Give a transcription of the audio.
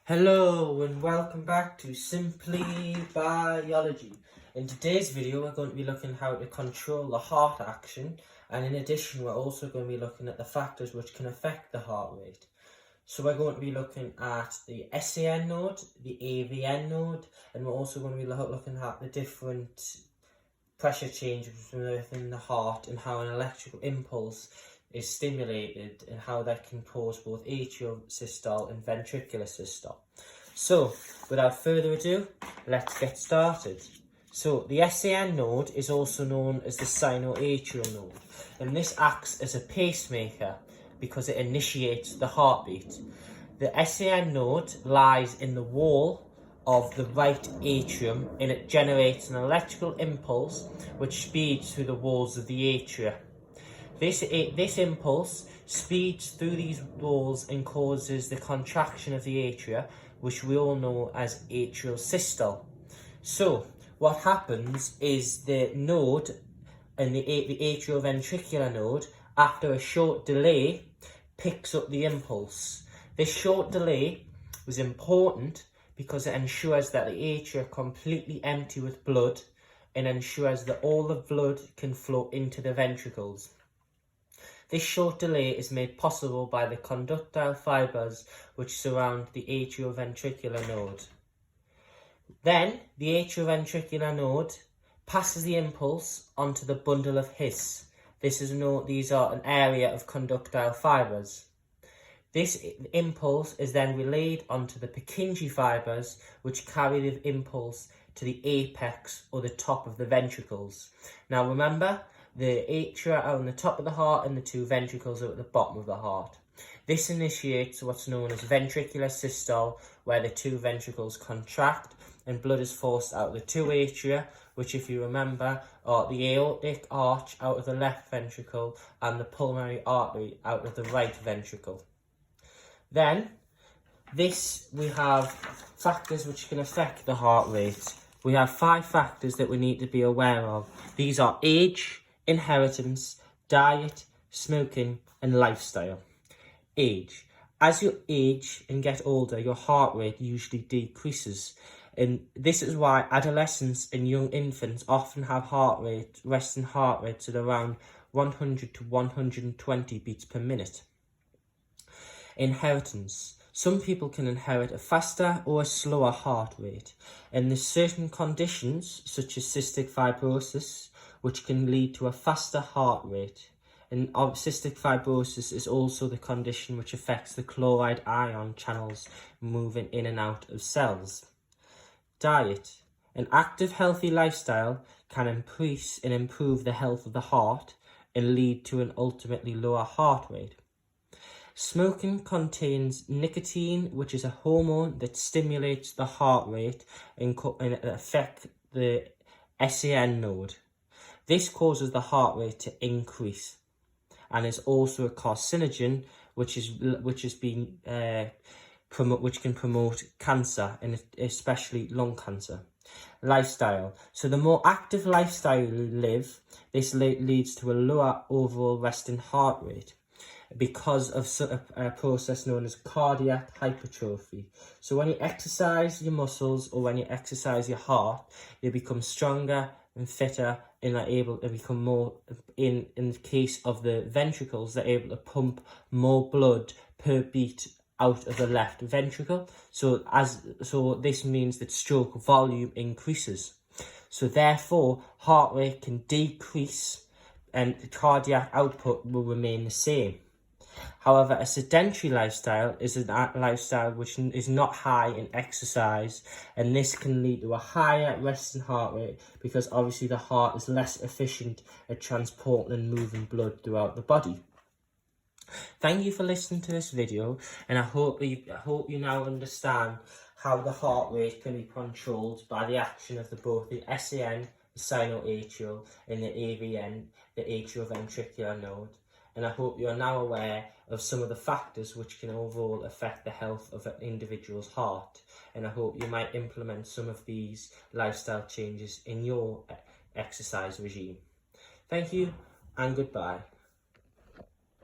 Hello and welcome back to Simply Biology. In today's video we're going to be looking at how to control the heart action, and in addition we're also going to be looking at the factors which can affect the heart rate. So we're going to be looking at the SAN node, the AVN node, and we're also going to be looking at the different pressure changes within the heart and how an electrical impulse is stimulated and how that can cause both atrial systole and ventricular systole. So, without further ado, let's get started. So, the SAN node is also known as the sinoatrial node, and this acts as a pacemaker because it initiates the heartbeat. The SAN node lies in the wall of the right atrium, and it generates an electrical impulse which speeds through the walls of the atria. This impulse speeds through these walls and causes the contraction of the atria, which we all know as atrial systole. So, what happens is the node and the atrioventricular node, after a short delay, picks up the impulse. This short delay is important because it ensures that the atria are completely empty with blood and ensures that all the blood can flow into the ventricles. This short delay is made possible by the conductile fibres which surround the atrioventricular node. Then, the atrioventricular node passes the impulse onto the bundle of His. These are an area of conductile fibres. This impulse is then relayed onto the Purkinje fibres, which carry the impulse to the apex or the top of the ventricles. Now remember, the atria are on the top of the heart and the two ventricles are at the bottom of the heart. This initiates what's known as ventricular systole, where the two ventricles contract and blood is forced out of the two atria, which, if you remember, are the aortic arch out of the left ventricle and the pulmonary artery out of the right ventricle. Then, we have factors which can affect the heart rate. We have 5 factors that we need to be aware of. These are age, inheritance, diet, smoking, and lifestyle. Age. As you age and get older, your heart rate usually decreases. And this is why adolescents and young infants often have resting heart rates at around 100 to 120 beats per minute. Inheritance. Some people can inherit a faster or a slower heart rate, and there's certain conditions such as cystic fibrosis which can lead to a faster heart rate. And cystic fibrosis is also the condition which affects the chloride ion channels moving in and out of cells. Diet. An active, healthy lifestyle can increase and improve the health of the heart and lead to an ultimately lower heart rate. Smoking contains nicotine, which is a hormone that stimulates the heart rate and affects the SAN node. This causes the heart rate to increase, and is also a carcinogen, which can promote cancer, and especially lung cancer. Lifestyle. So the more active lifestyle you live, this leads to a lower overall resting heart rate, because of a process known as cardiac hypertrophy. So when you exercise your muscles or when you exercise your heart, you become stronger and fitter and are able to become more, in the case of the ventricles, they're able to pump more blood per beat out of the left ventricle. So this means that stroke volume increases. So therefore, heart rate can decrease and the cardiac output will remain the same. However, a sedentary lifestyle is a lifestyle which is not high in exercise, and this can lead to a higher resting heart rate because obviously the heart is less efficient at transporting and moving blood throughout the body. Thank you for listening to this video, and I hope you now understand how the heart rate can be controlled by the action of both the SAN, the sinoatrial, and the AVN, the atrioventricular node. And I hope you are now aware of some of the factors which can overall affect the health of an individual's heart. And I hope you might implement some of these lifestyle changes in your exercise regime. Thank you and goodbye.